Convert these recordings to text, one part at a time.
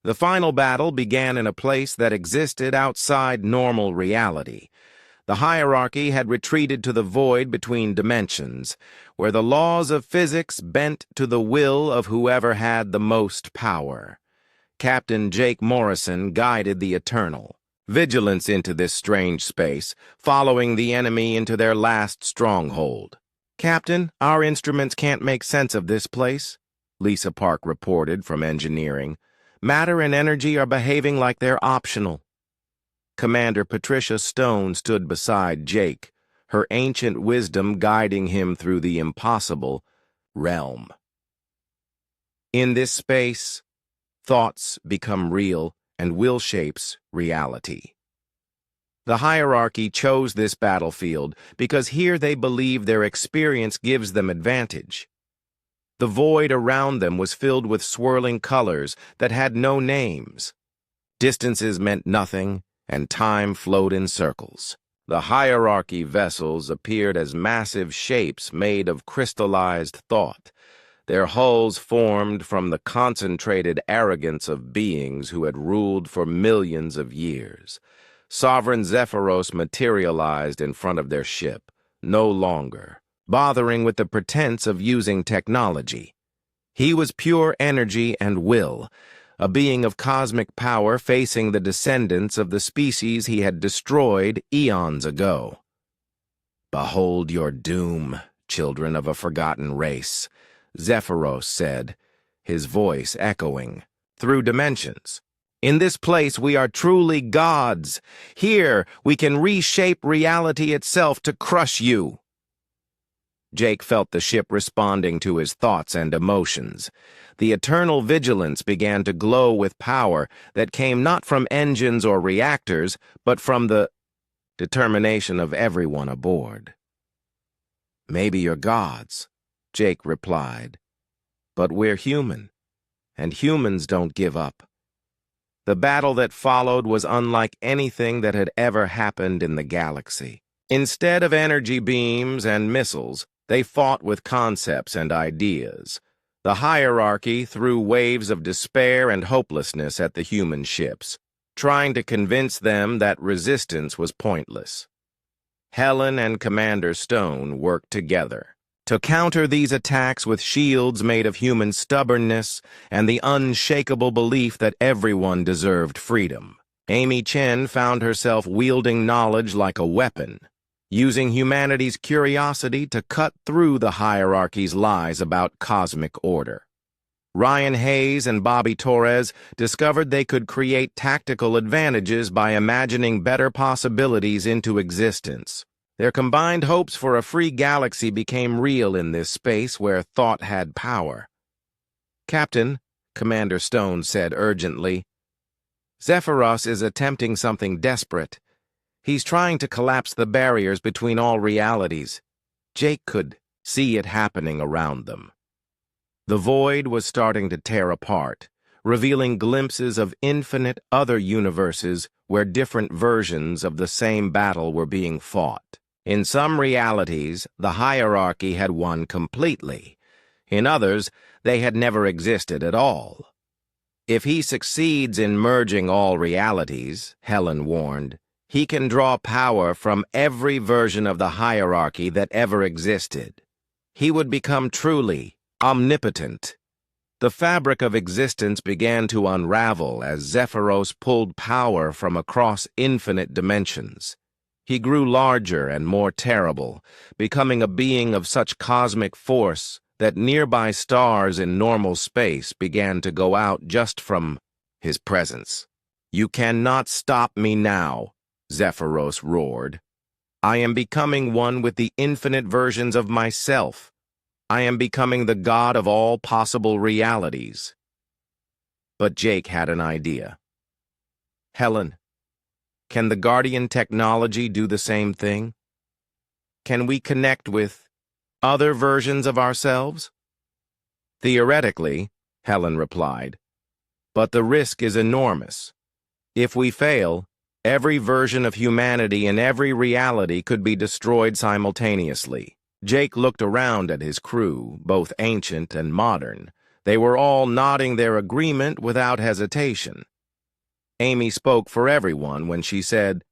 The final battle began in a place that existed outside normal reality. The hierarchy had retreated to the void between dimensions, where the laws of physics bent to the will of whoever had the most power. Captain Jake Morrison guided the Eternal Vigilance into this strange space, following the enemy into their last stronghold. "Captain, our instruments can't make sense of this place," Lisa Park reported from engineering. "Matter and energy are behaving like they're optional." Commander Patricia Stone stood beside Jake, her ancient wisdom guiding him through the impossible realm. In this space, thoughts become real and will shapes reality. The hierarchy chose this battlefield because here they believe their experience gives them advantage. The void around them was filled with swirling colors that had no names. Distances meant nothing, and time flowed in circles. The hierarchy vessels appeared as massive shapes made of crystallized thought, their hulls formed from the concentrated arrogance of beings who had ruled for millions of years. Sovereign Zephyros materialized in front of their ship, no longer bothering with the pretense of using technology. He was pure energy and will, a being of cosmic power facing the descendants of the species he had destroyed eons ago. "Behold your doom, children of a forgotten race," Zephyros said, his voice echoing through dimensions. "In this place we are truly gods. Here we can reshape reality itself to crush you." Jake felt the ship responding to his thoughts and emotions. The eternal vigilance began to glow with power that came not from engines or reactors, but from the determination of everyone aboard. "Maybe you're gods," Jake replied, "but we're human, and humans don't give up." The battle that followed was unlike anything that had ever happened in the galaxy. Instead of energy beams and missiles, they fought with concepts and ideas. The hierarchy threw waves of despair and hopelessness at the human ships, trying to convince them that resistance was pointless. Helen and Commander Stone worked together to counter these attacks with shields made of human stubbornness and the unshakable belief that everyone deserved freedom. Amy Chen found herself wielding knowledge like a weapon, using humanity's curiosity to cut through the hierarchy's lies about cosmic order. Ryan Hayes and Bobby Torres discovered they could create tactical advantages by imagining better possibilities into existence. Their combined hopes for a free galaxy became real in this space where thought had power. "Captain," Commander Stone said urgently, "Zephyros is attempting something desperate. He's trying to collapse the barriers between all realities." Jake could see it happening around them. The void was starting to tear apart, revealing glimpses of infinite other universes where different versions of the same battle were being fought. In some realities, the hierarchy had won completely. In others, they had never existed at all. If he succeeds in merging all realities, Helen warned, he can draw power from every version of the hierarchy that ever existed. He would become truly omnipotent. The fabric of existence began to unravel as Zephyros pulled power from across infinite dimensions. He grew larger and more terrible, becoming a being of such cosmic force that nearby stars in normal space began to go out just from his presence. "You cannot stop me now," Zephyros roared. "I am becoming one with the infinite versions of myself. I am becoming the god of all possible realities." But Jake had an idea. "Helen, can the Guardian technology do the same thing? Can we connect with other versions of ourselves?" "Theoretically," Helen replied, "but the risk is enormous. If we fail, every version of humanity in every reality could be destroyed simultaneously." Jake looked around at his crew, both ancient and modern, They were all nodding their agreement without hesitation. Amy spoke for everyone when she said,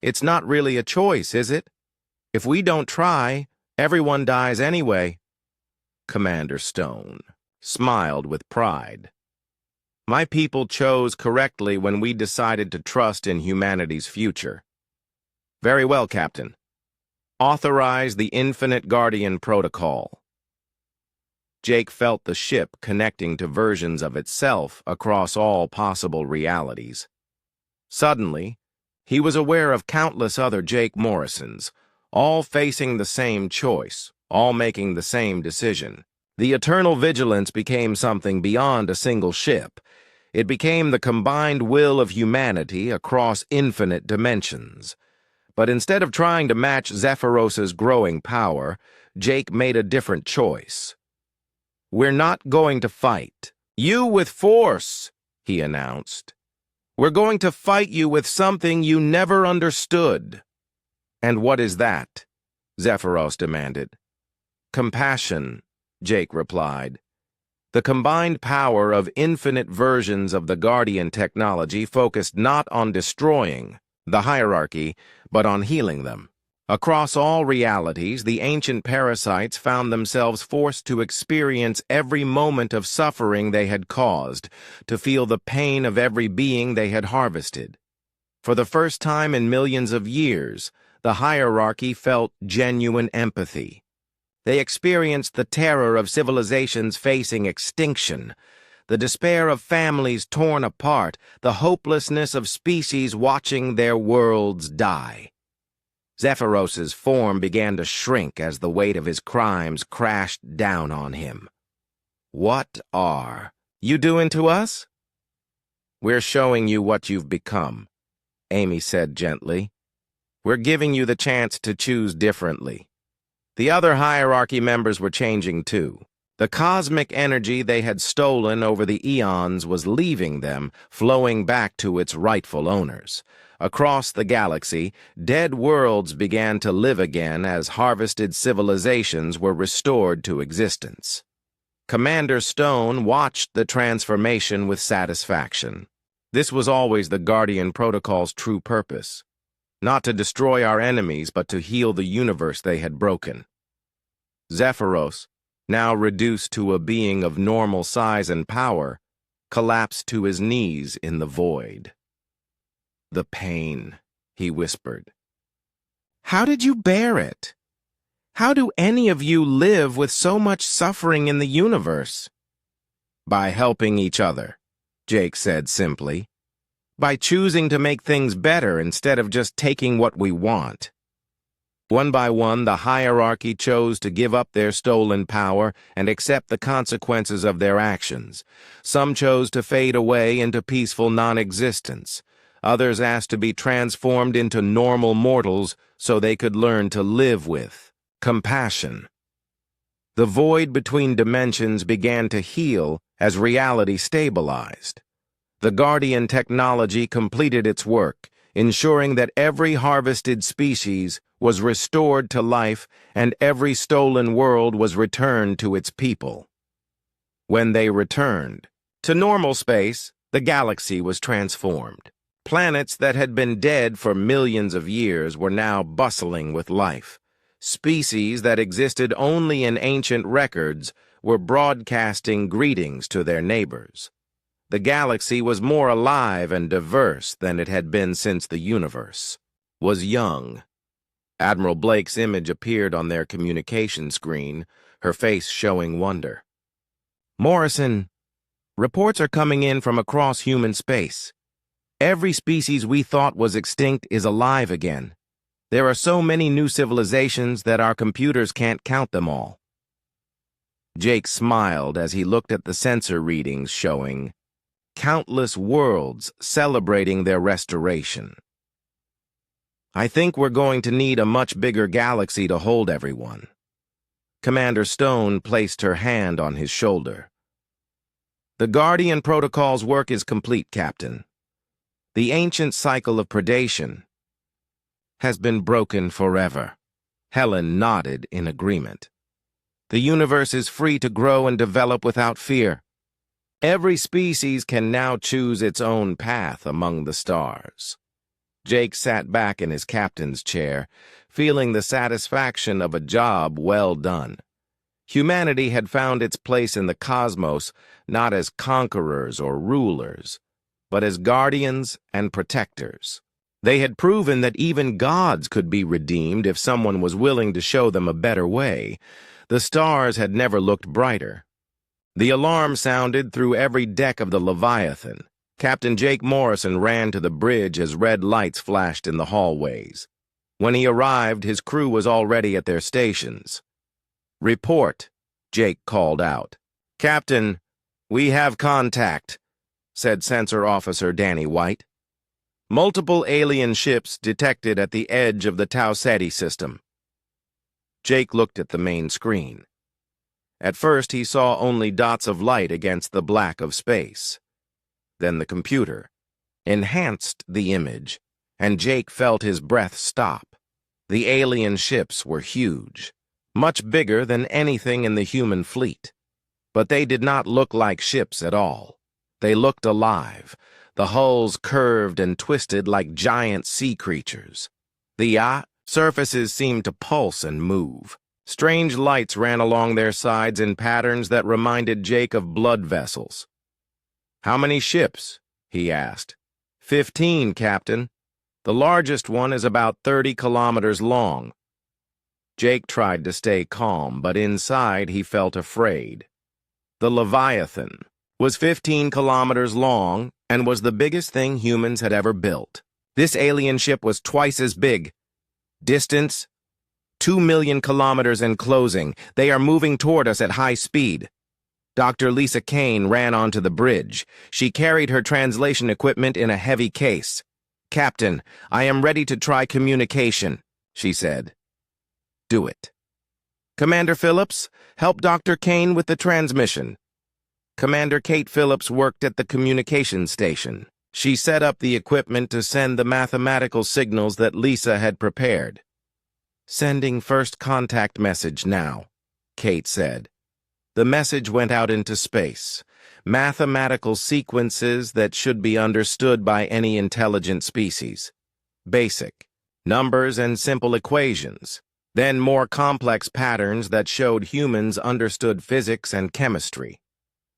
"It's not really a choice, is it? If we don't try, everyone dies anyway." Commander Stone smiled with pride. "My people chose correctly when we decided to trust in humanity's future." "Very well, Captain. Authorize the Infinite Guardian Protocol." Jake felt the ship connecting to versions of itself across all possible realities. Suddenly, he was aware of countless other Jake Morrisons, all facing the same choice, all making the same decision. The eternal vigilance became something beyond a single ship. It became the combined will of humanity across infinite dimensions. But instead of trying to match Zephyros's growing power, Jake made a different choice. "We're not going to fight you with force," he announced. "We're going to fight you with something you never understood." "And what is that?" Zephyros demanded. "Compassion," Jake replied. The combined power of infinite versions of the Guardian technology focused not on destroying the hierarchy, but on healing them. Across all realities, the ancient parasites found themselves forced to experience every moment of suffering they had caused, to feel the pain of every being they had harvested. For the first time in millions of years, the hierarchy felt genuine empathy. They experienced the terror of civilizations facing extinction, the despair of families torn apart, the hopelessness of species watching their worlds die. Zephyros's form began to shrink as the weight of his crimes crashed down on him. "What are you doing to us?" "We're showing you what you've become," Amy said gently. "We're giving you the chance to choose differently." The other hierarchy members were changing too. The cosmic energy they had stolen over the eons was leaving them, flowing back to its rightful owners. Across the galaxy, dead worlds began to live again as harvested civilizations were restored to existence. Commander Stone watched the transformation with satisfaction. This was always the Guardian Protocol's true purpose. Not to destroy our enemies, but to heal the universe they had broken. Zephyros, now reduced to a being of normal size and power, collapsed to his knees in the void. "The pain," he whispered. "How did you bear it? How do any of you live with so much suffering in the universe?" "By helping each other," Jake said simply. "By choosing to make things better instead of just taking what we want." One by one, the hierarchy chose to give up their stolen power and accept the consequences of their actions. Some chose to fade away into peaceful non-existence. Others asked to be transformed into normal mortals so they could learn to live with compassion. The void between dimensions began to heal as reality stabilized. The Guardian technology completed its work, ensuring that every harvested species was restored to life and every stolen world was returned to its people. When they returned to normal space, the galaxy was transformed. Planets that had been dead for millions of years were now bustling with life. Species that existed only in ancient records were broadcasting greetings to their neighbors. The galaxy was more alive and diverse than it had been since the universe was young. Admiral Blake's image appeared on their communication screen, her face showing wonder. "Morrison, reports are coming in from across human space. Every species we thought was extinct is alive again. There are so many new civilizations that our computers can't count them all." Jake smiled as he looked at the sensor readings showing countless worlds celebrating their restoration. "I think we're going to need a much bigger galaxy to hold everyone." Commander Stone placed her hand on his shoulder. "The Guardian Protocol's work is complete, Captain. The ancient cycle of predation has been broken forever." Helen nodded in agreement. The universe is free to grow and develop without fear. Every species can now choose its own path among the stars. Jake sat back in his captain's chair, feeling the satisfaction of a job well done. Humanity had found its place in the cosmos not as conquerors or rulers, but as guardians and protectors. They had proven that even gods could be redeemed if someone was willing to show them a better way. The stars had never looked brighter. The alarm sounded through every deck of the Leviathan. Captain Jake Morrison ran to the bridge as red lights flashed in the hallways. When he arrived, his crew was already at their stations. "Report," Jake called out. "Captain, we have contact," said Sensor Officer Danny White. "Multiple alien ships detected at the edge of the Tau Ceti system." Jake looked at the main screen. At first, he saw only dots of light against the black of space. Then the computer enhanced the image, and Jake felt his breath stop. The alien ships were huge, much bigger than anything in the human fleet. But they did not look like ships at all. They looked alive, the hulls curved and twisted like giant sea creatures. The surfaces seemed to pulse and move. Strange lights ran along their sides in patterns that reminded Jake of blood vessels. "How many ships?" he asked. 15, Captain. The largest one is about 30 kilometers long." Jake tried to stay calm, but inside he felt afraid. The Leviathan was 15 kilometers long and was the biggest thing humans had ever built. This alien ship was twice as big. Distance, 2 million kilometers and closing. They are moving toward us at high speed. Dr. Lisa Kane ran onto the bridge. She carried her translation equipment in a heavy case. "Captain, I am ready to try communication," she said. "Do it." "Commander Phillips, help Dr. Kane with the transmission." Commander Kate Phillips worked at the communication station. She set up the equipment to send the mathematical signals that Lisa had prepared. "Sending first contact message now," Kate said. The message went out into space. Mathematical sequences that should be understood by any intelligent species. Basic numbers and simple equations. Then more complex patterns that showed humans understood physics and chemistry.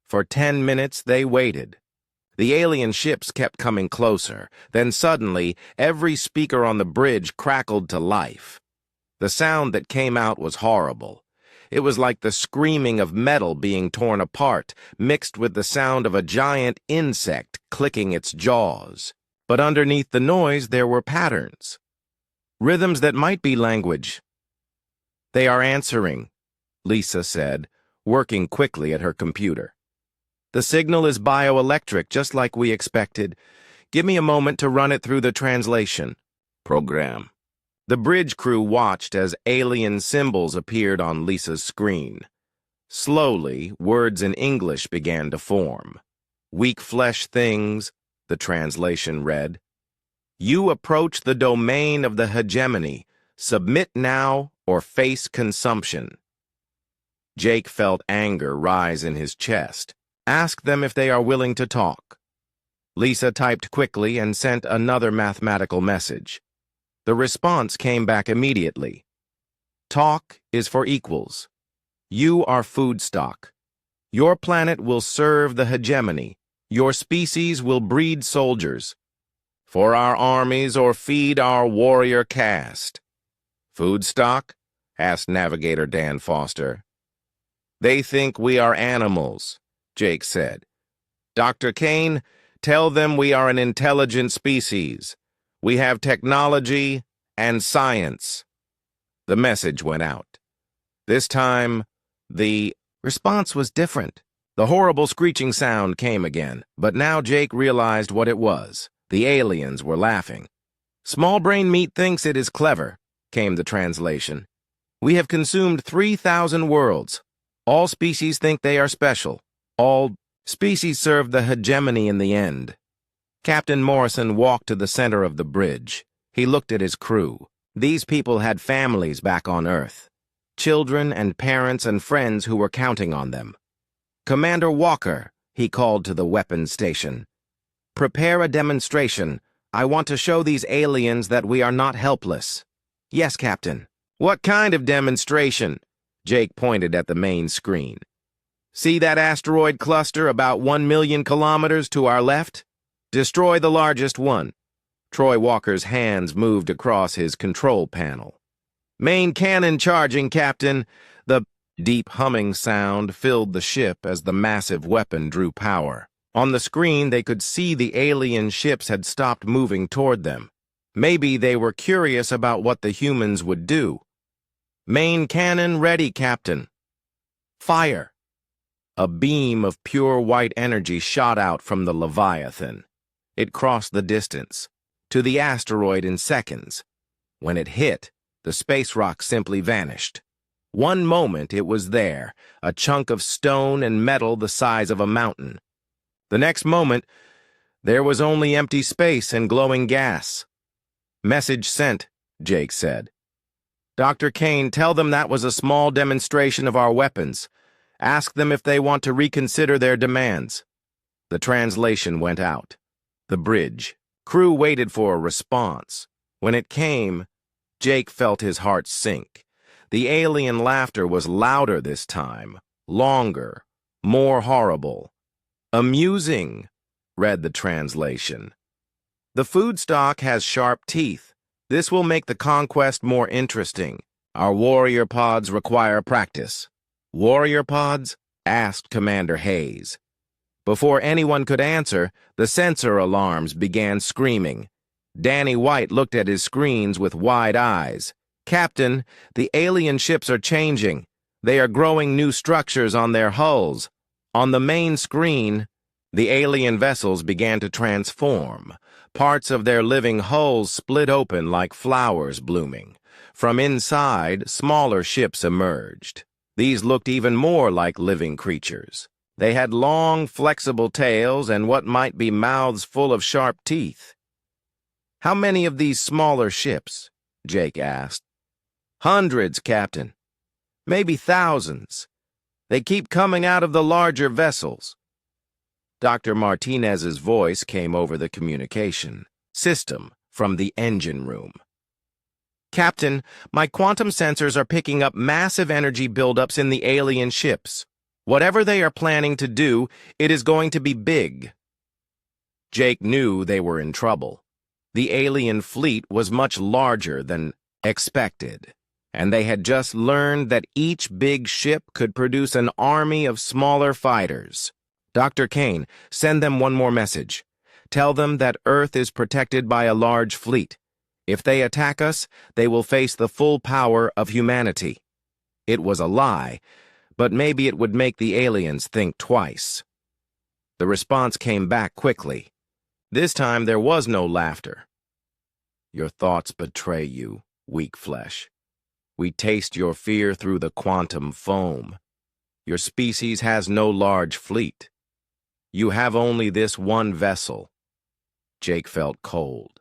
For 10 minutes they waited. The alien ships kept coming closer. Then suddenly, every speaker on the bridge crackled to life. The sound that came out was horrible. It was like the screaming of metal being torn apart, mixed with the sound of a giant insect clicking its jaws. But underneath the noise there were patterns. Rhythms that might be language. "They are answering," Lisa said, working quickly at her computer. "The signal is bioelectric, just like we expected. Give me a moment to run it through the translation program." The bridge crew watched as alien symbols appeared on Lisa's screen. Slowly, words in English began to form. "Weak flesh things," the translation read. "You approach the domain of the hegemony. Submit now or face consumption." Jake felt anger rise in his chest. "Ask them if they are willing to talk." Lisa typed quickly and sent another mathematical message. The response came back immediately. "Talk is for equals. You are food stock. Your planet will serve the hegemony. Your species will breed soldiers. For our armies or feed our warrior caste." "Food stock?" asked Navigator Dan Foster. "They think we are animals," Jake said. "Dr. Kane, tell them we are an intelligent species. We have technology and science." The message went out. This time, the response was different. The horrible screeching sound came again, but now Jake realized what it was. The aliens were laughing. "Small brain meat thinks it is clever," came the translation. "We have consumed 3,000 worlds. All species think they are special. All species serve the hegemony in the end." Captain Morrison walked to the center of the bridge. He looked at his crew. These people had families back on Earth. children and parents and friends who were counting on them. "Commander Walker," he called to the weapons station. "Prepare a demonstration. I want to show these aliens that we are not helpless." "Yes, Captain." "What kind of demonstration?" Jake pointed at the main screen. "See that asteroid cluster about 1 million kilometers to our left? Destroy the largest one." Troy Walker's hands moved across his control panel. "Main cannon charging, Captain." The deep humming sound filled the ship as the massive weapon drew power. On the screen, they could see the alien ships had stopped moving toward them. Maybe they were curious about what the humans would do. "Main cannon ready, Captain." "Fire." A beam of pure white energy shot out from the Leviathan. It crossed the distance to the asteroid in seconds. When it hit, the space rock simply vanished. One moment it was there, a chunk of stone and metal the size of a mountain. The next moment, there was only empty space and glowing gas. "Message sent," Jake said. "Dr. Kane, tell them that was a small demonstration of our weapons. Ask them if they want to reconsider their demands." The translation went out. The bridge. Crew waited for a response. When it came, Jake felt his heart sink. The alien laughter was louder this time, longer, more horrible. "Amusing," read the translation. "The food stock has sharp teeth. This will make the conquest more interesting. Our warrior pods require practice." "Warrior pods?" asked Commander Hayes. Before anyone could answer, the sensor alarms began screaming. Danny White looked at his screens with wide eyes. "Captain, the alien ships are changing. They are growing new structures on their hulls." On the main screen, the alien vessels began to transform. Parts of their living hulls split open like flowers blooming. From inside, smaller ships emerged. These looked even more like living creatures. They had long, flexible tails and what might be mouths full of sharp teeth. "How many of these smaller ships?" Jake asked. "Hundreds, Captain. Maybe thousands. They keep coming out of the larger vessels." Dr. Martinez's voice came over the communication system from the engine room. "Captain, my quantum sensors are picking up massive energy buildups in the alien ships. Whatever they are planning to do, it is going to be big." Jake knew they were in trouble. The alien fleet was much larger than expected, and they had just learned that each big ship could produce an army of smaller fighters. "Dr. Kane, send them one more message. Tell them that Earth is protected by a large fleet. If they attack us, they will face the full power of humanity." It was a lie, but maybe it would make the aliens think twice. The response came back quickly. This time there was no laughter. "Your thoughts betray you, weak flesh. We taste your fear through the quantum foam. Your species has no large fleet. You have only this one vessel." Jake felt cold.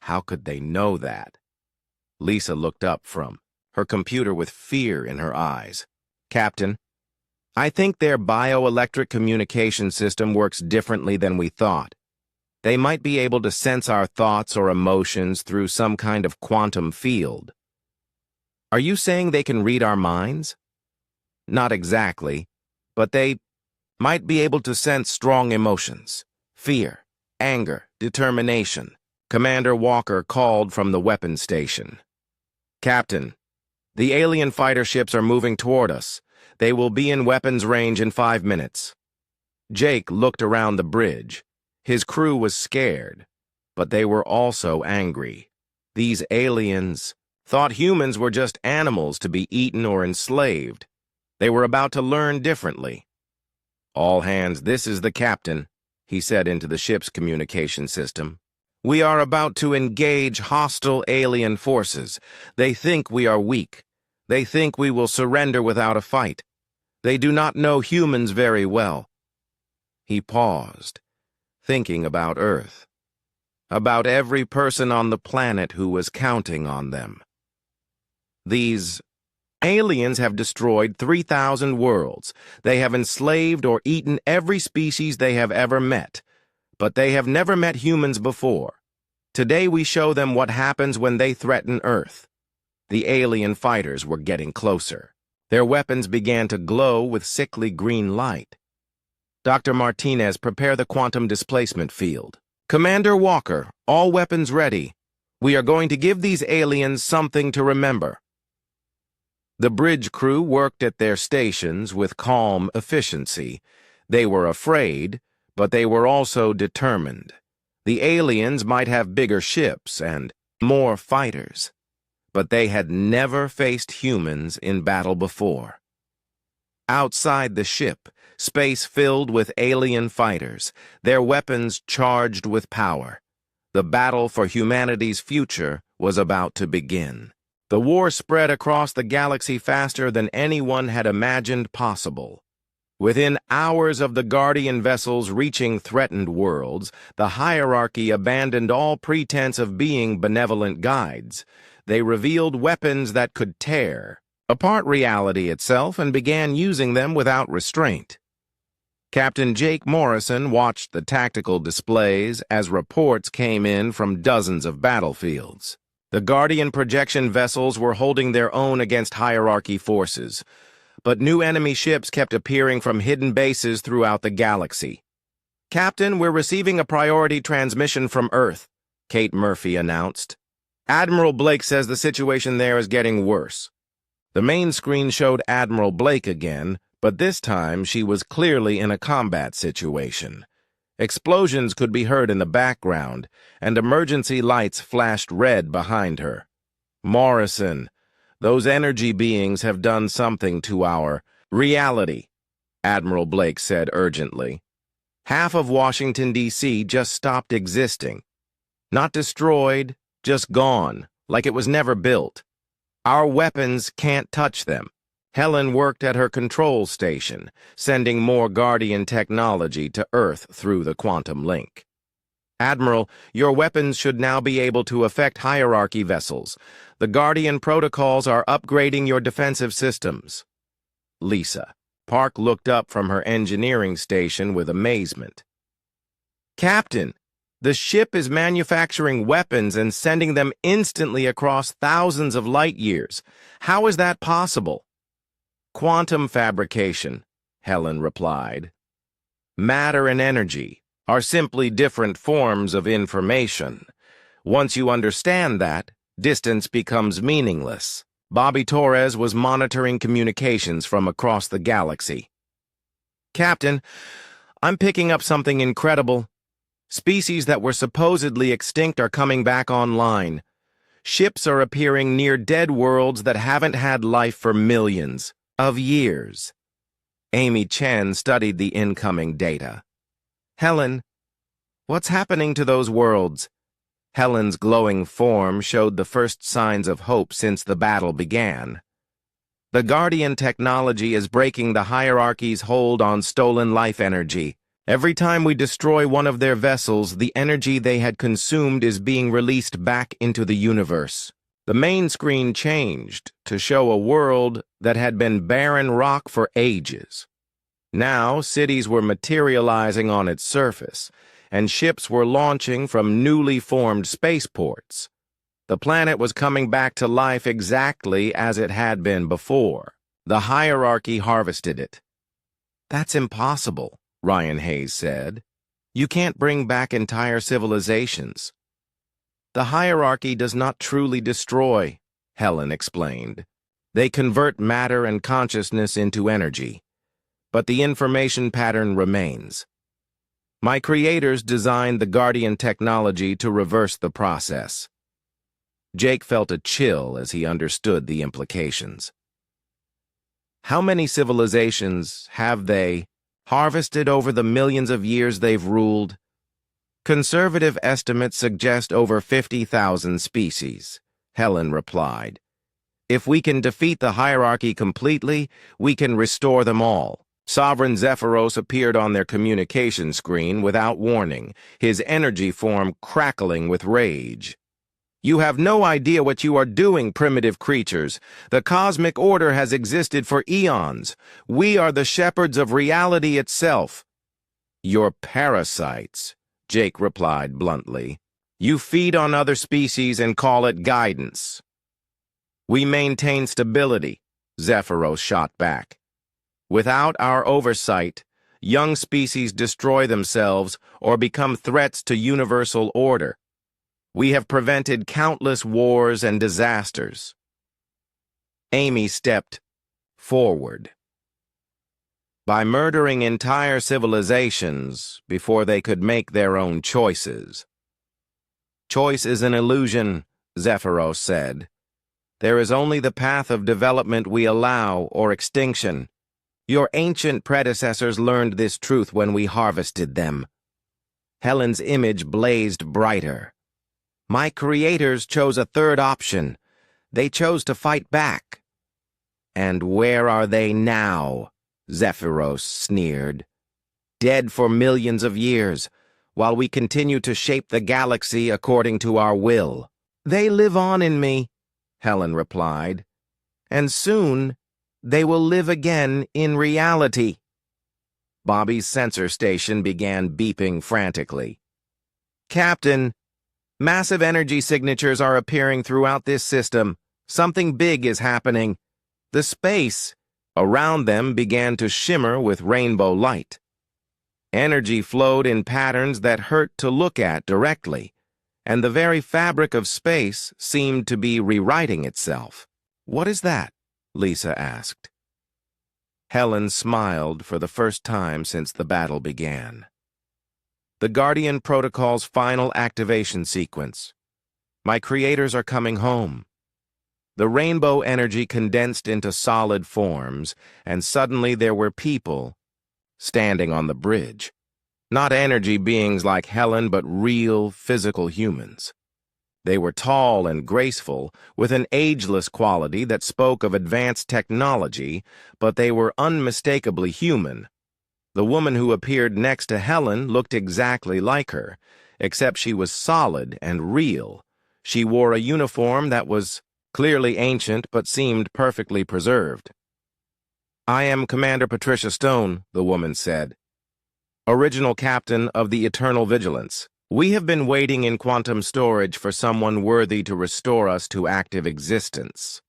How could they know that? Lisa looked up from her computer with fear in her eyes. "Captain, I think their bioelectric communication system works differently than we thought. They might be able to sense our thoughts or emotions through some kind of quantum field." "Are you saying they can read our minds?" "Not exactly, but they might be able to sense strong emotions. Fear, anger, determination." Commander Walker called from the weapons station. "Captain, the alien fighter ships are moving toward us. They will be in weapons range in 5 minutes. Jake looked around the bridge. His crew was scared, but they were also angry. These aliens thought humans were just animals to be eaten or enslaved. They were about to learn differently. "All hands, this is the captain," he said into the ship's communication system. "We are about to engage hostile alien forces. They think we are weak. They think we will surrender without a fight. They do not know humans very well." He paused, thinking about Earth, about every person on the planet who was counting on them. These Aliens have destroyed 3,000 worlds. They have enslaved or eaten every species they have ever met. But they have never met humans before. Today we show them what happens when they threaten Earth. The alien fighters were getting closer. Their weapons began to glow with sickly green light. Dr. Martinez, prepare the quantum displacement field. Commander Walker, all weapons ready. We are going to give these aliens something to remember. The bridge crew worked at their stations with calm efficiency. They were afraid, but they were also determined. The aliens might have bigger ships and more fighters, but they had never faced humans in battle before. Outside the ship, space filled with alien fighters, their weapons charged with power. The battle for humanity's future was about to begin. The war spread across the galaxy faster than anyone had imagined possible. Within hours of the Guardian vessels reaching threatened worlds, the hierarchy abandoned all pretense of being benevolent guides. They revealed weapons that could tear apart reality itself and began using them without restraint. Captain Jake Morrison watched the tactical displays as reports came in from dozens of battlefields. The Guardian projection vessels were holding their own against hierarchy forces, but new enemy ships kept appearing from hidden bases throughout the galaxy. Captain, we're receiving a priority transmission from Earth, Kate Murphy announced. Admiral Blake says the situation there is getting worse. The main screen showed Admiral Blake again, but this time she was clearly in a combat situation. Explosions could be heard in the background, and emergency lights flashed red behind her. Morrison, those energy beings have done something to our reality, Admiral Blake said urgently. Half of Washington, D.C. just stopped existing. Not destroyed, just gone, like it was never built. Our weapons can't touch them. Helen worked at her control station, sending more Guardian technology to Earth through the quantum link. Admiral, your weapons should now be able to affect hierarchy vessels. The Guardian protocols are upgrading your defensive systems. Lisa. Park looked up from her engineering station with amazement. Captain, the ship is manufacturing weapons and sending them instantly across thousands of light years. How is that possible? Quantum fabrication, Helen replied. Matter and energy are simply different forms of information. Once you understand that, distance becomes meaningless. Bobby Torres was monitoring communications from across the galaxy. Captain, I'm picking up something incredible. Species that were supposedly extinct are coming back online. Ships are appearing near dead worlds that haven't had life for millions of years. Amy Chen studied the incoming data. Helen, what's happening to those worlds? Helen's glowing form showed the first signs of hope since the battle began. The Guardian technology is breaking the hierarchy's hold on stolen life energy. Every time we destroy one of their vessels, the energy they had consumed is being released back into the universe. The main screen changed to show a world that had been barren rock for ages. Now, cities were materializing on its surface, and ships were launching from newly formed spaceports. The planet was coming back to life exactly as it had been before. The hierarchy harvested it. That's impossible, Ryan Hayes said. You can't bring back entire civilizations. The hierarchy does not truly destroy, Helen explained. They convert matter and consciousness into energy. But the information pattern remains. My creators designed the Guardian technology to reverse the process. Jake felt a chill as he understood the implications. How many civilizations have they harvested over the millions of years they've ruled? Conservative estimates suggest over 50,000 species, Helen replied. If we can defeat the hierarchy completely, we can restore them all. Sovereign Zephyros appeared on their communication screen without warning, his energy form crackling with rage. You have no idea what you are doing, primitive creatures. The cosmic order has existed for eons. We are the shepherds of reality itself. You're parasites, Jake replied bluntly. You feed on other species and call it guidance. We maintain stability, Zephyros shot back. Without our oversight, young species destroy themselves or become threats to universal order. We have prevented countless wars and disasters. Amy stepped forward. By murdering entire civilizations before they could make their own choices. Choice is an illusion, Zephyros said. There is only the path of development we allow or extinction. Your ancient predecessors learned this truth when we harvested them. Helen's image blazed brighter. My creators chose a third option. They chose to fight back. And where are they now? Zephyros sneered. Dead for millions of years, while we continue to shape the galaxy according to our will. They live on in me, Helen replied. And soon, they will live again in reality. Bobby's sensor station began beeping frantically. Captain, massive energy signatures are appearing throughout this system. Something big is happening. The space around them began to shimmer with rainbow light. Energy flowed in patterns that hurt to look at directly, and the very fabric of space seemed to be rewriting itself. What is that? Lisa asked. Helen smiled for the first time since the battle began. The Guardian Protocol's final activation sequence. My creators are coming home. The rainbow energy condensed into solid forms, and suddenly there were people standing on the bridge. Not energy beings like Helen, but real, physical humans. They were tall and graceful, with an ageless quality that spoke of advanced technology, but they were unmistakably human. The woman who appeared next to Helen looked exactly like her, except she was solid and real. She wore a uniform that was clearly ancient but seemed perfectly preserved. I am Commander Patricia Stone, the woman said. Original captain of the Eternal Vigilance. We have been waiting in quantum storage for someone worthy to restore us to active existence.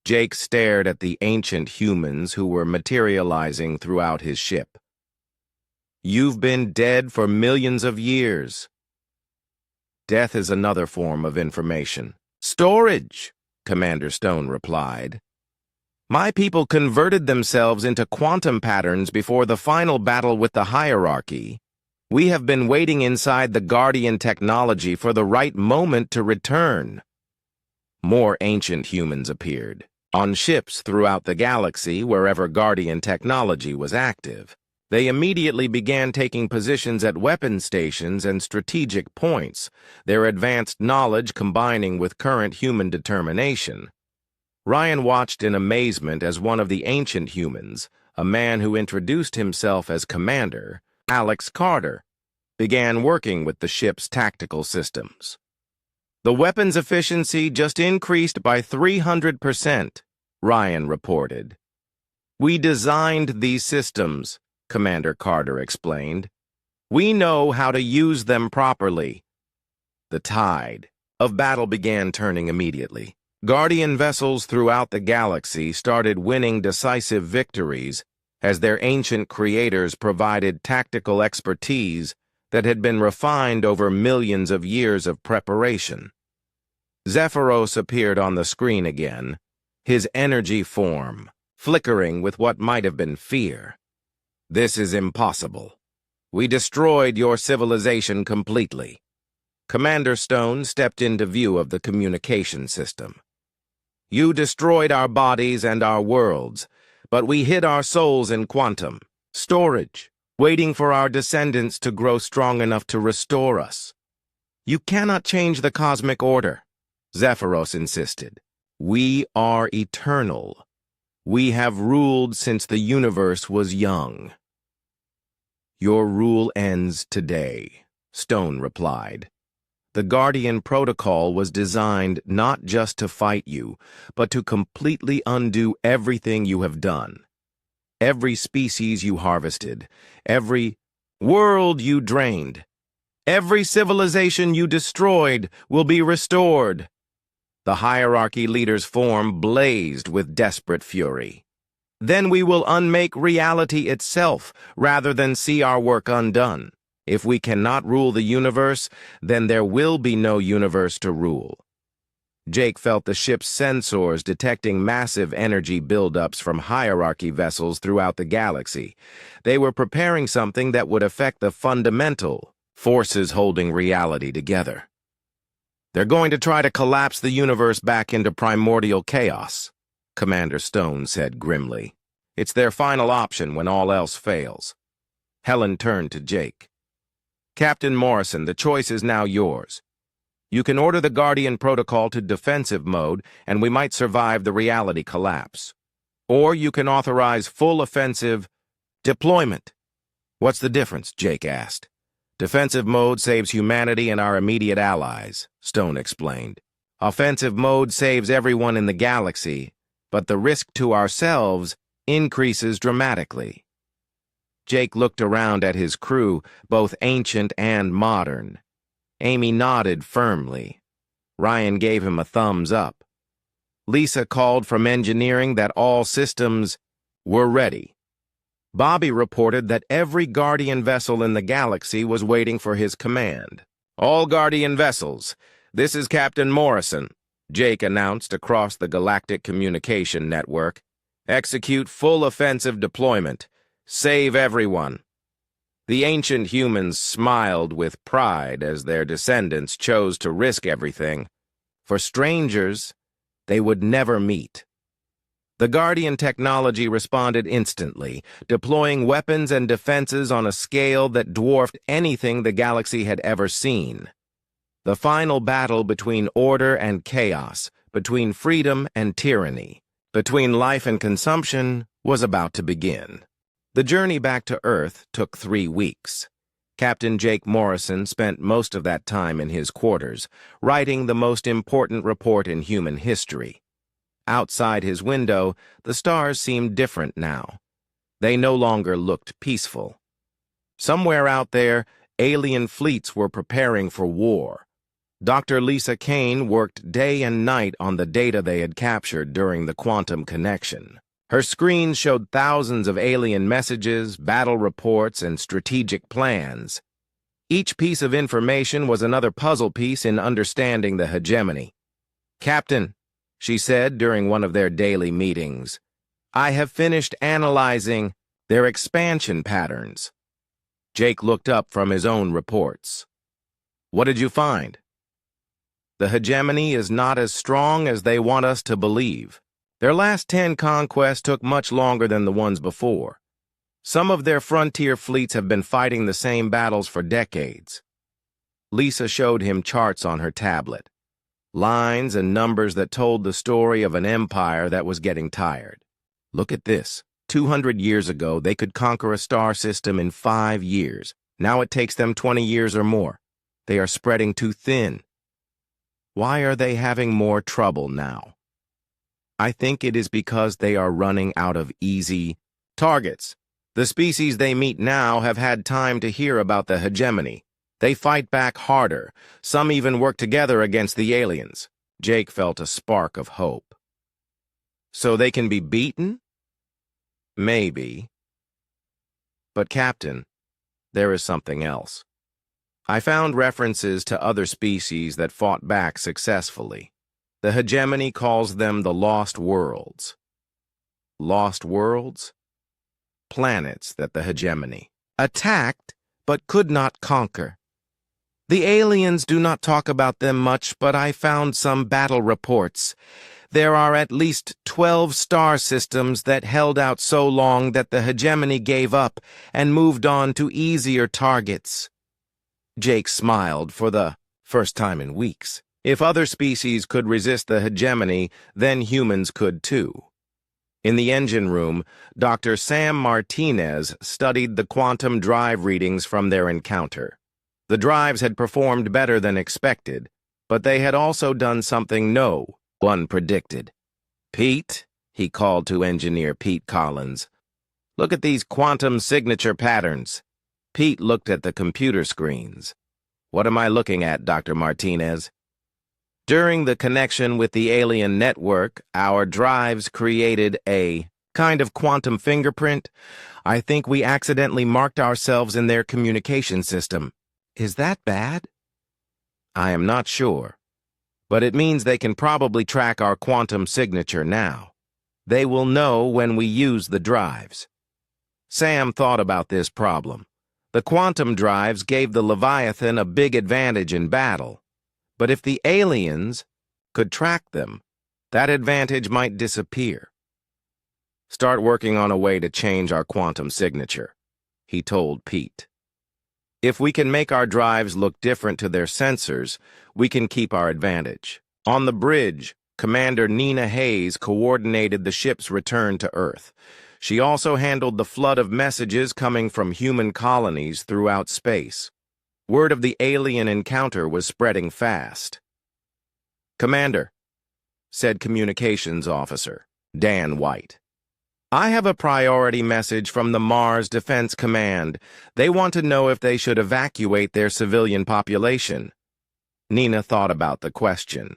Jake stared at the ancient humans who were materializing throughout his ship. You've been dead for millions of years. Death is another form of information. Storage, Commander Stone replied. My people converted themselves into quantum patterns before the final battle with the hierarchy. We have been waiting inside the Guardian technology for the right moment to return. More ancient humans appeared, on ships throughout the galaxy wherever Guardian technology was active. They immediately began taking positions at weapon stations and strategic points, their advanced knowledge combining with current human determination. Ryan watched in amazement as one of the ancient humans, a man who introduced himself as Commander, Alex Carter, began working with the ship's tactical systems. The weapons efficiency just increased by 300%, Ryan reported. We designed these systems, Commander Carter explained. We know how to use them properly. The tide of battle began turning immediately. Guardian vessels throughout the galaxy started winning decisive victories as their ancient creators provided tactical expertise that had been refined over millions of years of preparation. Zephyros appeared on the screen again, his energy form flickering with what might have been fear. This is impossible. We destroyed your civilization completely. Commander Stone stepped into view of the communication system. You destroyed our bodies and our worlds, but we hid our souls in quantum storage, waiting for our descendants to grow strong enough to restore us. You cannot change the cosmic order, Zephyros insisted. We are eternal. We have ruled since the universe was young. Your rule ends today, Stone replied. The Guardian Protocol was designed not just to fight you, but to completely undo everything you have done. Every species you harvested, every world you drained, every civilization you destroyed will be restored. The hierarchy leader's form blazed with desperate fury. Then we will unmake reality itself rather than see our work undone. If we cannot rule the universe, then there will be no universe to rule. Jake felt the ship's sensors detecting massive energy buildups from hierarchy vessels throughout the galaxy. They were preparing something that would affect the fundamental forces holding reality together. They're going to try to collapse the universe back into primordial chaos, Commander Stone said grimly. It's their final option when all else fails. Helen turned to Jake. Captain Morrison, the choice is now yours. You can order the Guardian Protocol to defensive mode, and we might survive the reality collapse. Or you can authorize full offensive deployment. What's the difference? Jake asked. Defensive mode saves humanity and our immediate allies, Stone explained. Offensive mode saves everyone in the galaxy, but the risk to ourselves increases dramatically. Jake looked around at his crew, both ancient and modern. Amy nodded firmly. Ryan gave him a thumbs up. Lisa called from engineering that all systems were ready. Bobby reported that every Guardian vessel in the galaxy was waiting for his command. All Guardian vessels, this is Captain Morrison, Jake announced across the Galactic Communication Network. Execute full offensive deployment. Save everyone. The ancient humans smiled with pride as their descendants chose to risk everything. For strangers, they would never meet. The Guardian technology responded instantly, deploying weapons and defenses on a scale that dwarfed anything the galaxy had ever seen. The final battle between order and chaos, between freedom and tyranny, between life and consumption, was about to begin. The journey back to Earth took 3 weeks. Captain Jake Morrison spent most of that time in his quarters, writing the most important report in human history. Outside his window, the stars seemed different now. They no longer looked peaceful. Somewhere out there, alien fleets were preparing for war. Dr. Lisa Kane worked day and night on the data they had captured during the quantum connection. Her screen showed thousands of alien messages, battle reports, and strategic plans. Each piece of information was another puzzle piece in understanding the hegemony. "Captain," she said during one of their daily meetings, "I have finished analyzing their expansion patterns." Jake looked up from his own reports. "What did you find?" "The hegemony is not as strong as they want us to believe. Their last 10 conquests took much longer than the ones before. Some of their frontier fleets have been fighting the same battles for decades." Lisa showed him charts on her tablet, lines and numbers that told the story of an empire that was getting tired. "Look at this. 200 years ago, they could conquer a star system in 5 years. Now it takes them 20 years or more. They are spreading too thin. Why are they having more trouble now? I think it is because they are running out of easy targets. The species they meet now have had time to hear about the hegemony. They fight back harder. Some even work together against the aliens." Jake felt a spark of hope. "So they can be beaten?" "Maybe. But, Captain, there is something else. I found references to other species that fought back successfully. The hegemony calls them the Lost Worlds." Lost Worlds? Planets that the hegemony attacked but could not conquer. The aliens do not talk about them much, but I found some battle reports. There are at least 12 star systems that held out so long that the hegemony gave up and moved on to easier targets. Jake smiled for the first time in weeks. If other species could resist the hegemony, then humans could too. In the engine room, Dr. Sam Martinez studied the quantum drive readings from their encounter. The drives had performed better than expected, but they had also done something no one predicted. "Pete," he called to engineer Pete Collins, "look at these quantum signature patterns." Pete looked at the computer screens. "What am I looking at, Dr. Martinez?" "During the connection with the alien network, our drives created a kind of quantum fingerprint. I think we accidentally marked ourselves in their communication system." "Is that bad?" "I am not sure, but it means they can probably track our quantum signature now. They will know when we use the drives." Sam thought about this problem. The quantum drives gave the Leviathan a big advantage in battle, but if the aliens could track them, that advantage might disappear. "Start working on a way to change our quantum signature," he told Pete. "If we can make our drives look different to their sensors, we can keep our advantage." On the bridge, Commander Nina Hayes coordinated the ship's return to Earth. She also handled the flood of messages coming from human colonies throughout space. Word of the alien encounter was spreading fast. "Commander," said Communications Officer Dan White, "I have a priority message from the Mars Defense Command. They want to know if they should evacuate their civilian population." Nina thought about the question.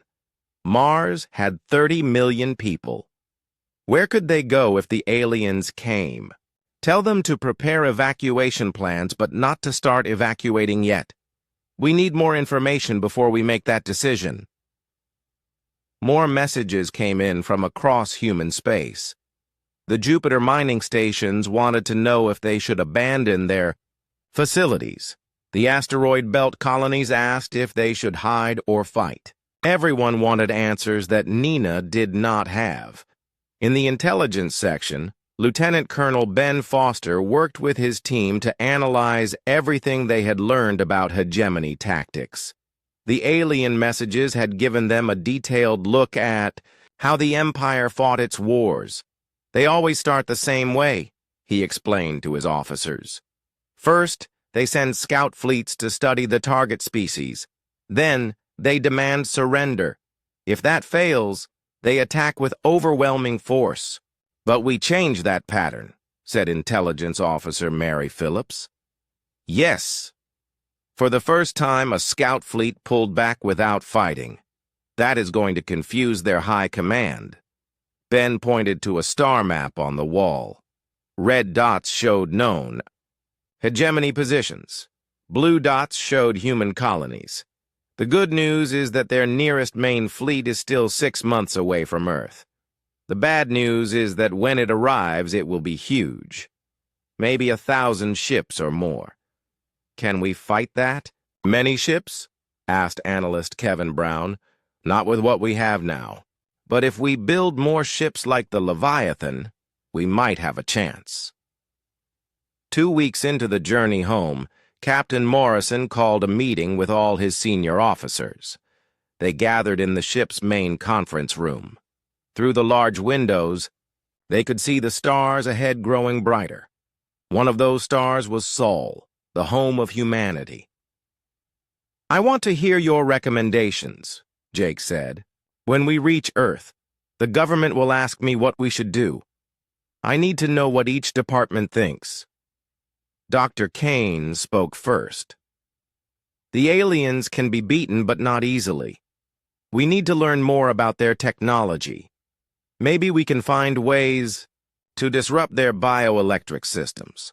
Mars had 30 million people. Where could they go if the aliens came? "Tell them to prepare evacuation plans, but not to start evacuating yet. We need more information before we make that decision." More messages came in from across human space. The Jupiter mining stations wanted to know if they should abandon their facilities. The asteroid belt colonies asked if they should hide or fight. Everyone wanted answers that Nina did not have. In the intelligence section, Lieutenant Colonel Ben Foster worked with his team to analyze everything they had learned about hegemony tactics. The alien messages had given them a detailed look at how the Empire fought its wars. "They always start the same way," he explained to his officers. "First, they send scout fleets to study the target species. Then, they demand surrender. If that fails, they attack with overwhelming force." "But we changed that pattern," said Intelligence Officer Mary Phillips. "Yes. For the first time, a scout fleet pulled back without fighting. That is going to confuse their high command." Ben pointed to a star map on the wall. Red dots showed known hegemony positions. Blue dots showed human colonies. The good news is that their nearest main fleet is still 6 months away from Earth. The bad news is that when it arrives, it will be huge. Maybe 1,000 ships or more. Can we fight that? "Many ships?" asked analyst Kevin Brown. "Not with what we have now. But if we build more ships like the Leviathan, we might have a chance." 2 weeks into the journey home, Captain Morrison called a meeting with all his senior officers. They gathered in the ship's main conference room. Through the large windows, they could see the stars ahead growing brighter. One of those stars was Sol, the home of humanity. "I want to hear your recommendations," Jake said. "When we reach Earth, the government will ask me what we should do. I need to know what each department thinks." Dr. Kane spoke first. "The aliens can be beaten, but not easily. We need to learn more about their technology. Maybe we can find ways to disrupt their bioelectric systems."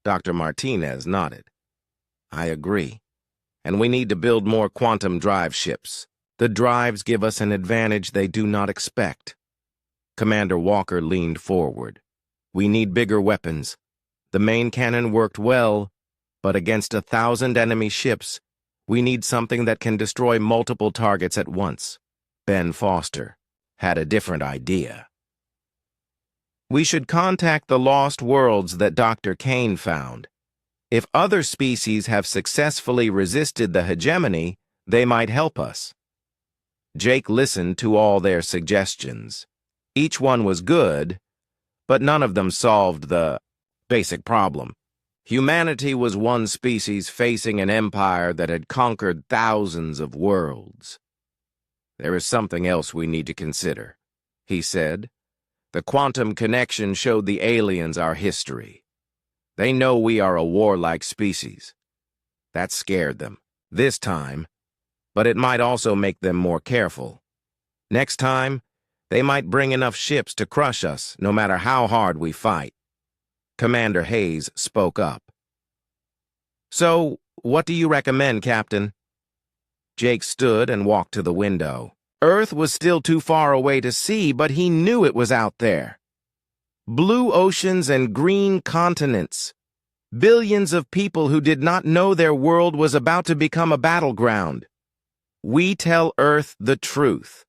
Dr. Martinez nodded. "I agree. And we need to build more quantum drive ships. The drives give us an advantage they do not expect." Commander Walker leaned forward. "We need bigger weapons. The main cannon worked well, but against 1,000 enemy ships, we need something that can destroy multiple targets at once." Ben Foster had a different idea. "We should contact the lost worlds that Dr. Kane found. If other species have successfully resisted the hegemony, they might help us." Jake listened to all their suggestions. Each one was good, but none of them solved the basic problem. Humanity was one species facing an empire that had conquered thousands of worlds. "There is something else we need to consider," he said. "The quantum connection showed the aliens our history. They know we are a warlike species. That scared them, this time, but it might also make them more careful. Next time, they might bring enough ships to crush us, no matter how hard we fight." Commander Hayes spoke up. "So, what do you recommend, Captain?" Jake stood and walked to the window. Earth was still too far away to see, but he knew it was out there. Blue oceans and green continents. Billions of people who did not know their world was about to become a battleground. We tell Earth the truth.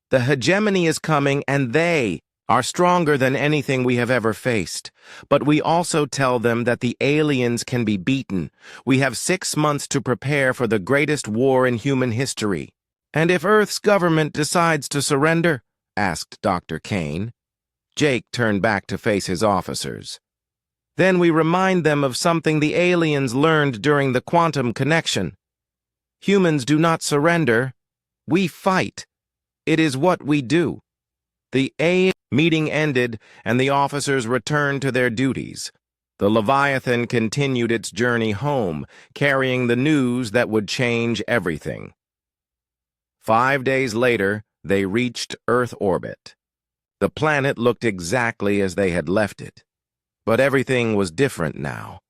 The hegemony is coming, and they are stronger than anything we have ever faced. But we also tell them that the aliens can be beaten. We have 6 months to prepare for the greatest war in human history. "And if Earth's government decides to surrender?" asked Dr. Kane. Jake turned back to face his officers. "Then we remind them of something the aliens learned during the quantum connection. Humans do not surrender. We fight. It is what we do." The meeting ended, and the officers returned to their duties. The Leviathan continued its journey home, carrying the news that would change everything. 5 days later, they reached Earth orbit. The planet looked exactly as they had left it. But everything was different now.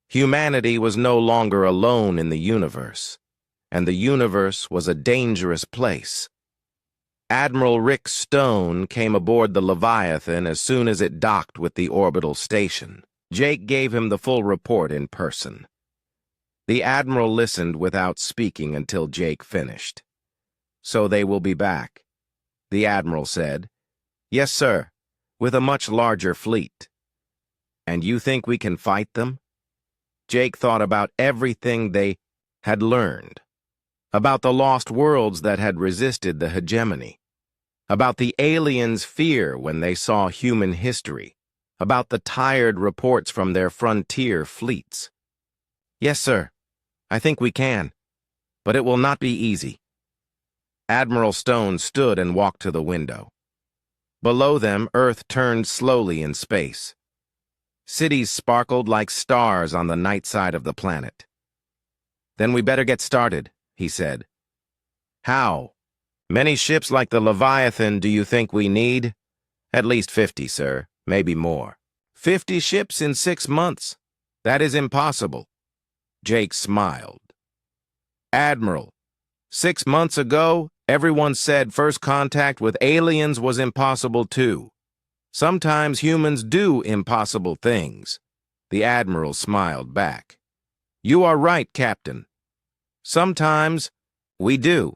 Humanity was no longer alone in the universe, and the universe was a dangerous place. Admiral Rick Stone came aboard the Leviathan as soon as it docked with the orbital station. Jake gave him the full report in person. The Admiral listened without speaking until Jake finished. "So they will be back," the Admiral said. "Yes, sir, with a much larger fleet." "And you think we can fight them?" Jake thought about everything they had learned, about the lost worlds that had resisted the hegemony, about the aliens' fear when they saw human history, about the tired reports from their frontier fleets. "Yes, sir, I think we can, but it will not be easy." Admiral Stone stood and walked to the window. Below them, Earth turned slowly in space. Cities sparkled like stars on the night side of the planet. "Then we better get started," he said. "How? Many ships like the Leviathan do you think we need?" "At least 50, sir, maybe more." 50 ships in 6 months? That is impossible." Jake smiled. "Admiral, 6 months ago, everyone said first contact with aliens was impossible too. Sometimes humans do impossible things." The Admiral smiled back. "You are right, Captain. Sometimes we do."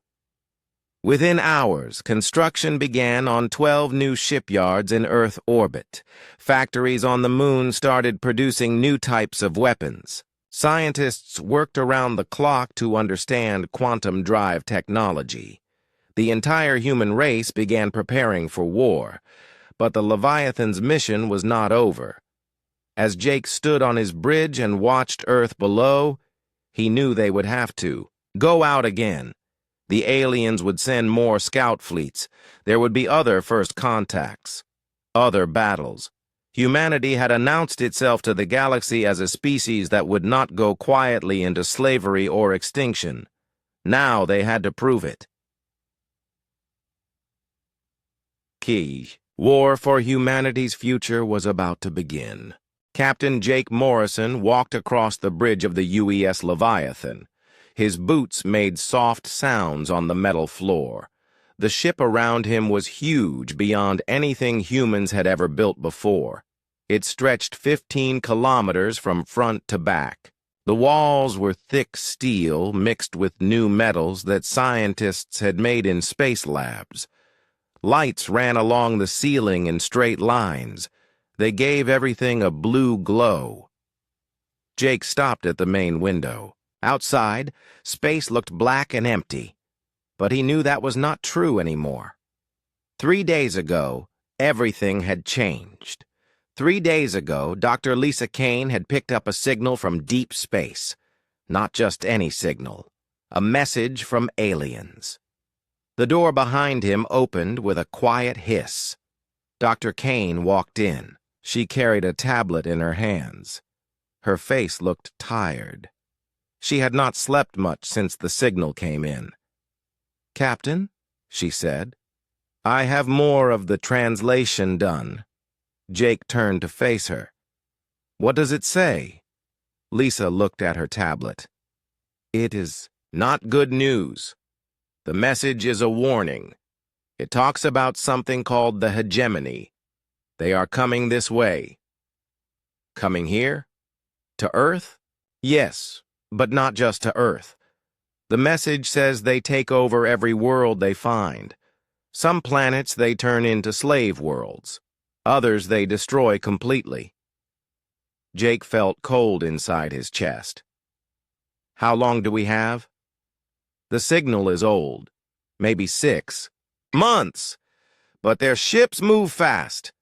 Within hours, construction began on 12 new shipyards in Earth orbit. Factories on the moon started producing new types of weapons. Scientists worked around the clock to understand quantum drive technology. The entire human race began preparing for war, but the Leviathan's mission was not over. As Jake stood on his bridge and watched Earth below, he knew they would have to go out again. The aliens would send more scout fleets. There would be other first contacts, other battles. Humanity had announced itself to the galaxy as a species that would not go quietly into slavery or extinction. Now they had to prove it. Key. War for humanity's future was about to begin. Captain Jake Morrison walked across the bridge of the UES Leviathan. His boots made soft sounds on the metal floor. The ship around him was huge beyond anything humans had ever built before. It stretched 15 kilometers from front to back. The walls were thick steel mixed with new metals that scientists had made in space labs. Lights ran along the ceiling in straight lines. They gave everything a blue glow. Jake stopped at the main window. Outside, space looked black and empty. But he knew that was not true anymore. 3 days ago, everything had changed. 3 days ago, Dr. Lisa Kane had picked up a signal from deep space. Not just any signal. A message from aliens. The door behind him opened with a quiet hiss. Dr. Kane walked in. She carried a tablet in her hands. Her face looked tired. She had not slept much since the signal came in. "Captain," she said, "I have more of the translation done." Jake turned to face her. "What does it say?" Lisa looked at her tablet. "It is not good news. The message is a warning. It talks about something called the hegemony. They are coming this way." "Coming here? To Earth?" "Yes, but not just to Earth. The message says they take over every world they find. Some planets they turn into slave worlds. Others they destroy completely." Jake felt cold inside his chest. "How long do we have?" "The signal is old. Maybe 6 months. But their ships move fast.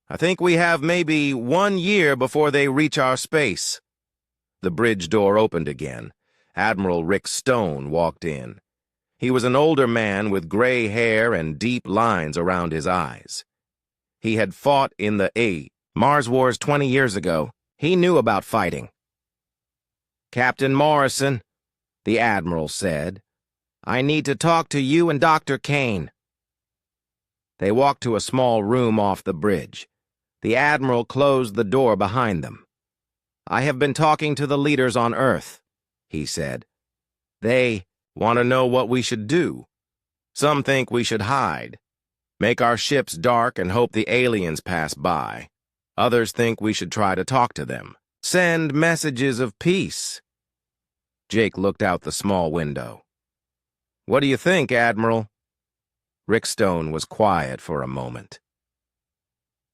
I think we have maybe 1 year before they reach our space." The bridge door opened again. Admiral Rick Stone walked in. He was an older man with gray hair and deep lines around his eyes. He had fought in the Mars Wars 20 years ago. He knew about fighting. "Captain Morrison," the Admiral said, "I need to talk to you and Dr. Kane." They walked to a small room off the bridge. The Admiral closed the door behind them. "I have been talking to the leaders on Earth," he said. "They want to know what we should do. Some think we should hide, make our ships dark and hope the aliens pass by. Others think we should try to talk to them, send messages of peace." Jake looked out the small window. "What do you think, Admiral?" Rick Stone was quiet for a moment.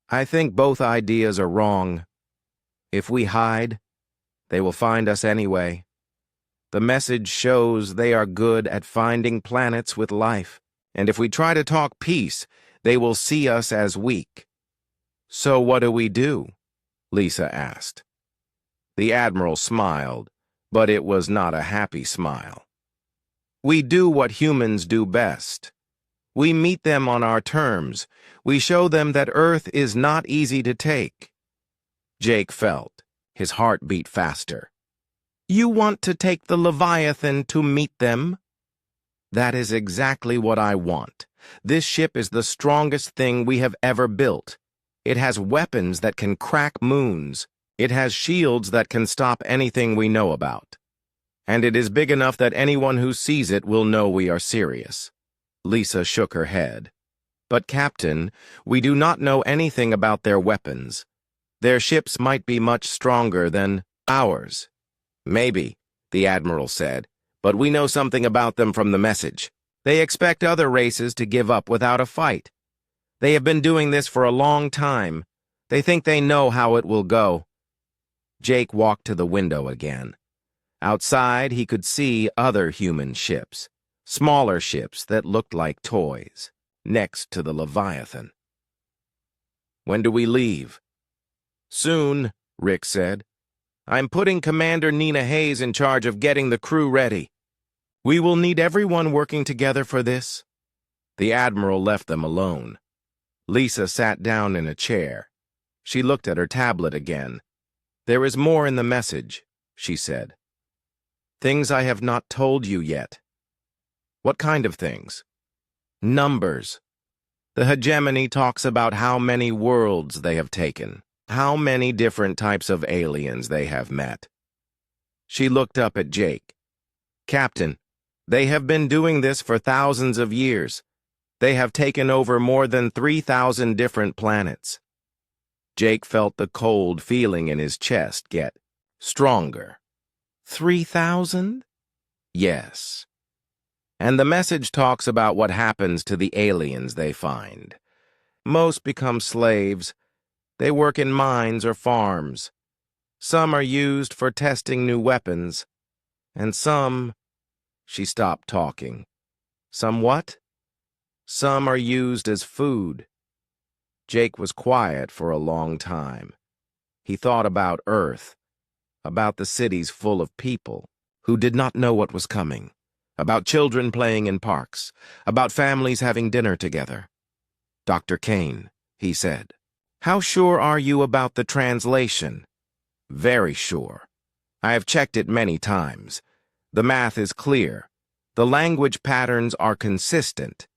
"I think both ideas are wrong. If we hide, they will find us anyway. The message shows they are good at finding planets with life, and if we try to talk peace, they will see us as weak." "So what do we do?" Lisa asked. The Admiral smiled, but it was not a happy smile. "We do what humans do best. We meet them on our terms. We show them that Earth is not easy to take." Jake felt. His heart beat faster. "You want to take the Leviathan to meet them?" "That is exactly what I want. This ship is the strongest thing we have ever built. It has weapons that can crack moons. It has shields that can stop anything we know about. And it is big enough that anyone who sees it will know we are serious." Lisa shook her head. "But, Captain, we do not know anything about their weapons. Their ships might be much stronger than ours." "Maybe," the Admiral said, "but we know something about them from the message. They expect other races to give up without a fight. They have been doing this for a long time. They think they know how it will go." Jake walked to the window again. Outside, he could see other human ships, smaller ships that looked like toys, next to the Leviathan. "When do we leave?" "Soon," Rick said. "I'm putting Commander Nina Hayes in charge of getting the crew ready. We will need everyone working together for this." The Admiral left them alone. Lisa sat down in a chair. She looked at her tablet again. "There is more in the message," she said. "Things I have not told you yet." "What kind of things?" "Numbers. The hegemony talks about how many worlds they have taken, how many different types of aliens they have met." She looked up at Jake. "Captain, they have been doing this for thousands of years. They have taken over more than 3,000 different planets." Jake felt the cold feeling in his chest get stronger. 3,000? Yes. And the message talks about what happens to the aliens they find. Most become slaves. They work in mines or farms. Some are used for testing new weapons. And some... She stopped talking. "Some what?" "Some are used as food." Jake was quiet for a long time. He thought about Earth, about the cities full of people who did not know what was coming, about children playing in parks, about families having dinner together. "Dr. Kane," he said, "how sure are you about the translation?" "Very sure. I have checked it many times. The math is clear. The language patterns are consistent.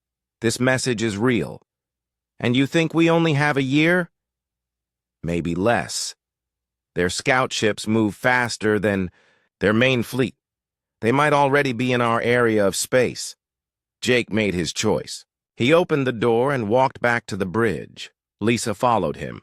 This message is real. And you think we only have a year?" "Maybe less. Their scout ships move faster than their main fleet. They might already be in our area of space." Jake made his choice. He opened the door and walked back to the bridge. Lisa followed him.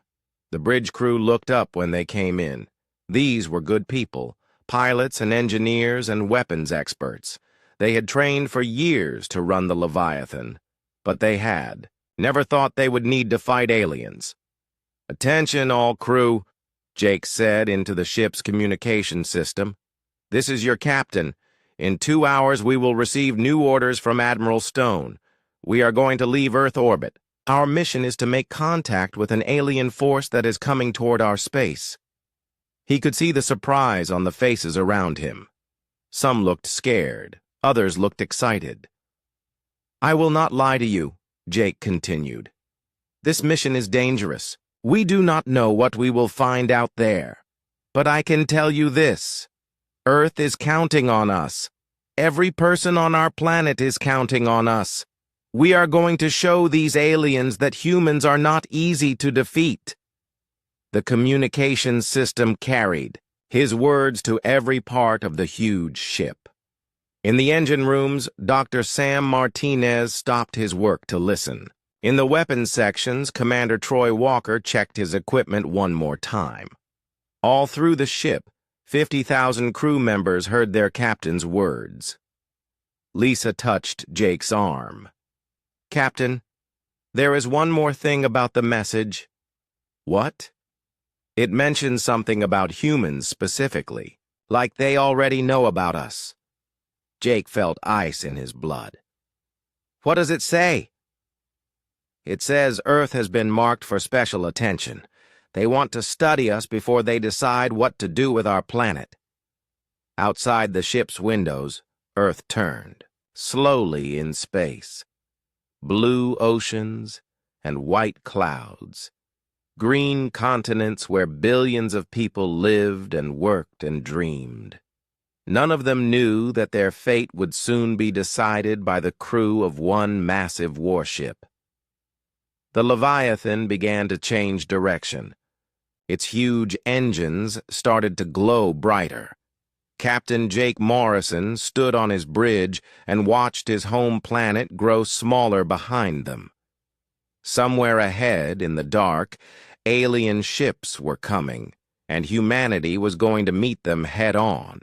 The bridge crew looked up when they came in. These were good people, pilots and engineers and weapons experts. They had trained for years to run the Leviathan, but they had never thought they would need to fight aliens. "Attention, all crew," Jake said into the ship's communication system. "This is your captain. In 2 hours we will receive new orders from Admiral Stone. We are going to leave Earth orbit. Our mission is to make contact with an alien force that is coming toward our space." He could see the surprise on the faces around him. Some looked scared, others looked excited. "I will not lie to you," Jake continued. "This mission is dangerous. We do not know what we will find out there. But I can tell you this. Earth is counting on us. Every person on our planet is counting on us. We are going to show these aliens that humans are not easy to defeat." The communication system carried his words to every part of the huge ship. In the engine rooms, Dr. Sam Martinez stopped his work to listen. In the weapons sections, Commander Troy Walker checked his equipment one more time. All through the ship, 50,000 crew members heard their captain's words. Lisa touched Jake's arm. "Captain, there is one more thing about the message." "What?" "It mentions something about humans specifically, like they already know about us." Jake felt ice in his blood. "What does it say?" "It says Earth has been marked for special attention. They want to study us before they decide what to do with our planet." Outside the ship's windows, Earth turned, slowly in space. Blue oceans and white clouds. Green continents where billions of people lived and worked and dreamed. None of them knew that their fate would soon be decided by the crew of one massive warship. The Leviathan began to change direction. Its huge engines started to glow brighter. Captain Jake Morrison stood on his bridge and watched his home planet grow smaller behind them. Somewhere ahead, in the dark, alien ships were coming, and humanity was going to meet them head-on.